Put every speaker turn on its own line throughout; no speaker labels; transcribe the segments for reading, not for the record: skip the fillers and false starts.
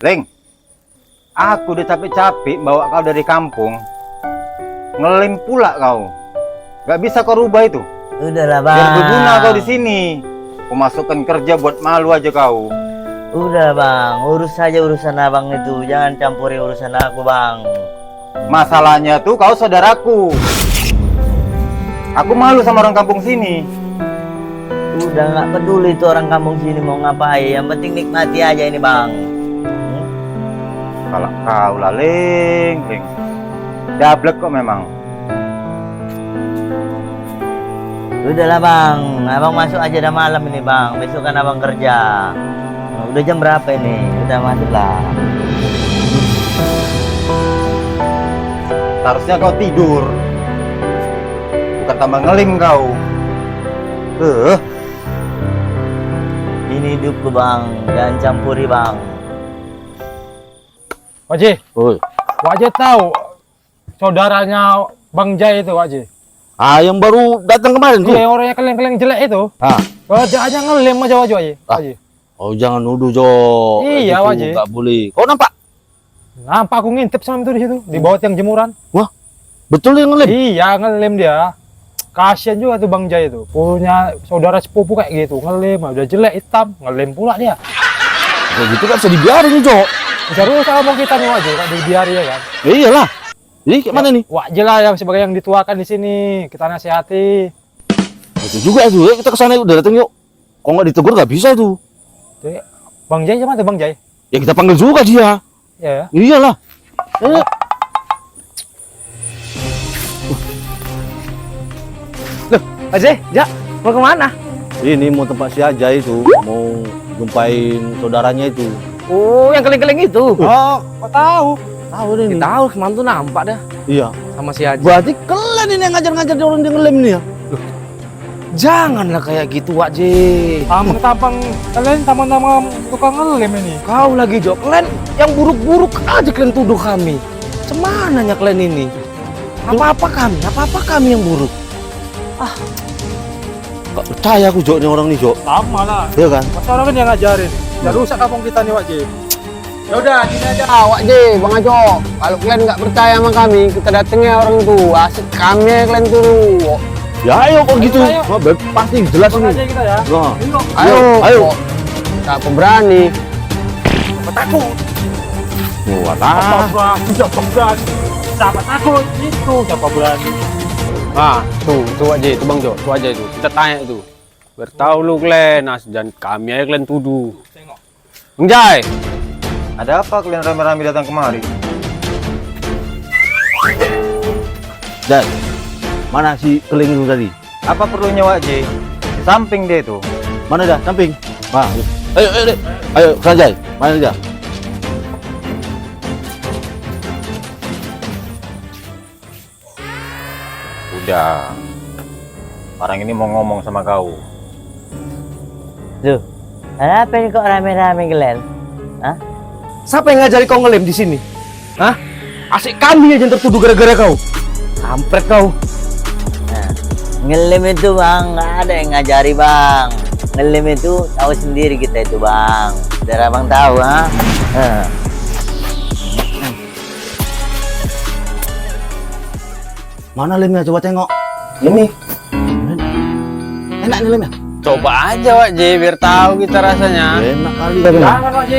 Leng, aku udah capek-capek bawa kau dari kampung. Ngelem pula kau. Gak bisa kau rubah itu.
Udahlah bang.
Biar berguna kau di sini. Kau masukkan kerja buat malu aja kau.
Udah bang, urus saja urusan abang itu. Jangan campuri urusan aku bang.
Masalahnya tuh kau saudaraku. Aku malu sama orang kampung sini.
Udah nggak peduli itu orang kampung sini mau ngapain. Yang penting nikmati aja ini bang.
Kalau kau lah Leng. Dablek kok memang.
Udahlah bang, abang masuk aja dah malam ini bang. Besok kan abang kerja. Udah jam berapa ini? Udah masuk lah.
Harusnya kau tidur. Bukan tambah ngelim kau.
Ini hidupku bang, jangan campuri bang.
Wajih,
Oi.
Wajih tahu saudaranya Bang Jai itu Wajih.
Ah, yang baru datang kemarin tuh.
Iya, yang orangnya keleng-keleng jelek itu.
Ah.
Wajih aja ngelem aja Wajih.
Ah.
Wajih.
Oh, jangan nuduh, Jo.
Iya,
Gitu,
Wajih.
nggak boleh. Kau nampak?
Nampak aku ngintip sama itu di situ, di bawah tiang jemuran.
Wah, betul yang ngelem?
Iya, ngelem dia. Kasian juga tuh Bang Jai itu. Punya saudara sepupu kayak gitu, ngelem, udah jelek hitam, ngelem pula dia.
Kayak gitu kan bisa dibiarin nih, Jo.
Bisa rusak sama kita nih Wajih, kan dibiari ya kan.
Ya iyalah. Ini kayak mana nih?
Wajih lah yang sebagai yang dituakan di sini, kita nasihati.
Itu juga tuh. Kita kesana udah datang yuk. Kok nggak ditegur nggak bisa tuh.
Tuh, Bang Jai sama tuh Bang Jai.
Ya kita panggil juga dia.
Ya.
Iyalah. Eh.
Ajay, Jak, mau kemana?
Ini mau tempat si Ajay itu. Mau jumpain saudaranya itu.
Oh, yang keleng-keleng itu.
Oh, kok tahu?
Tahu deh nih.
Tahu, kemarin tuh nampak dah
Iya.
sama si Ajay.
Berarti kalian ini yang ngajar-ngajar orang dia ngelem nih ya?
Janganlah kayak gitu, Wak J.
Tampang-tampang kalian tampang-tampang tukang ngelem ini.
Kau lagi, Jo. Kalian yang buruk-buruk aja kalian tuduh kami. Semananya kalian ini? Apa-apa kami yang buruk.
Gak percaya aku, Jo, nih orang nih, Jo.
Sama lah.
Iya kan?
Masa orang kan yang ngajarin. Ya rusak kampung kita nih, Wak J.
Ya udah, gini aja, Wak J, Bang Ajo. Kalau kalian nggak percaya sama kami, kita datengnya orang tua. Asik kami ya kalian tuh.
Ya ayo kok gitu.
Ayo.
Wah, pasti jelas
Langsung
nih.
aja kita ya.
Nah.
Ayo,
Ayo.
Tak pemberani.
Takut.
Wah,
Siapa berani? Siapa takut? Itu siapa berani?
Ah, tuh aja itu Bang Jo, tuh aja itu. Kita tanya itu. Bertahu lu kalian, dan kami aja kalian tuduh. Bang Jai,
Ada apa kalian rame-rame datang kemari?
Dan mana si keling itu tadi?
Apa perlunya Wak J? Di samping dia itu.
Mana dah? Samping. Nah, ayo, ayo, ayo, ayo, Sajai. Mana dia?
Udah. Orang ini mau ngomong sama kau.
Tuh, kenapa ini kok rame-rame kalian? Hah?
Siapa yang ngajari kau ngelem di sini? Hah? Asik kami aja yang tertuduh gara-gara kau. Kampret kau.
Nah, ngelem itu bang, nggak ada yang ngajari bang. Ngelem itu tahu sendiri kita itu bang. Biar abang tahu ha.
Mana lemnya? Coba tengok. Ini. Enak nih lemnya.
coba aja Wak J, biar tahu kita rasanya.
Enak kali.
Jangan Wak J.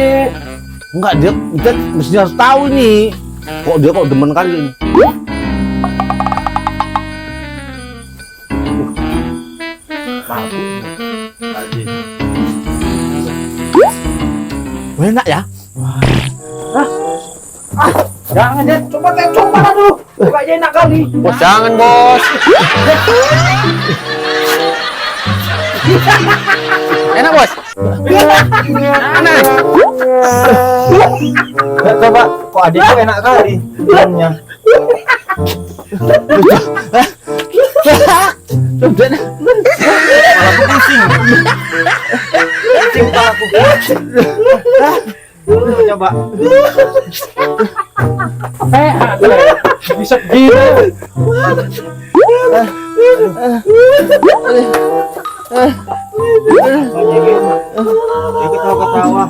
Enggak, dia mesti harus tahu ini. Kok dia kok demen kali ini. Enak ya?
Jangan J. Coba dulu. Wak J enak kali.
Bos jangan bos. Enak bos.
Nah, coba kok adikku enak kali filmnya. Malah aku pusing. Pusing kepala aku. Coba.
Bisa gitu.
Dia ketawa-ketawa.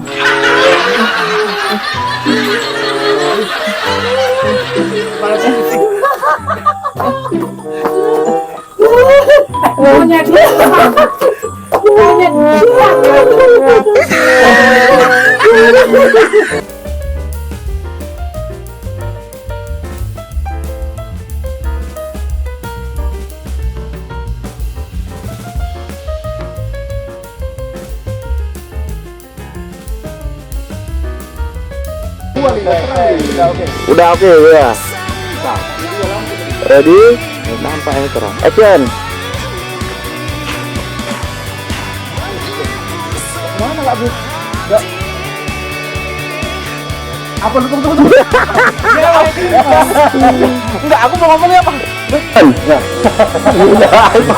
Udah oke ya. Ready? Nampak yang terang. Action.
Enggak, aku mau ngomongnya apa?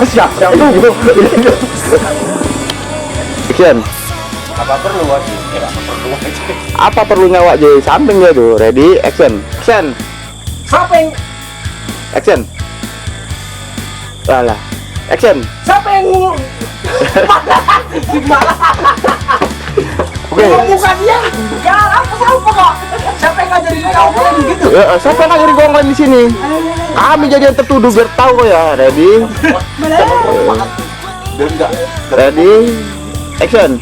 Siap. Action. Apa perlunya Wak J? Samping dia tuh. Ready? Action. Action.
Samping.
Action. Alah. Action.
Samping.
Oke.
Bukan dia. Enggak, apa kok? Siapa yang ngajarin kau kayak gitu?
Siapa yang ngajarin gongkan di sini? Kami jadi yang tertuduh biar tahu kok ya. Ready? Ready? Action.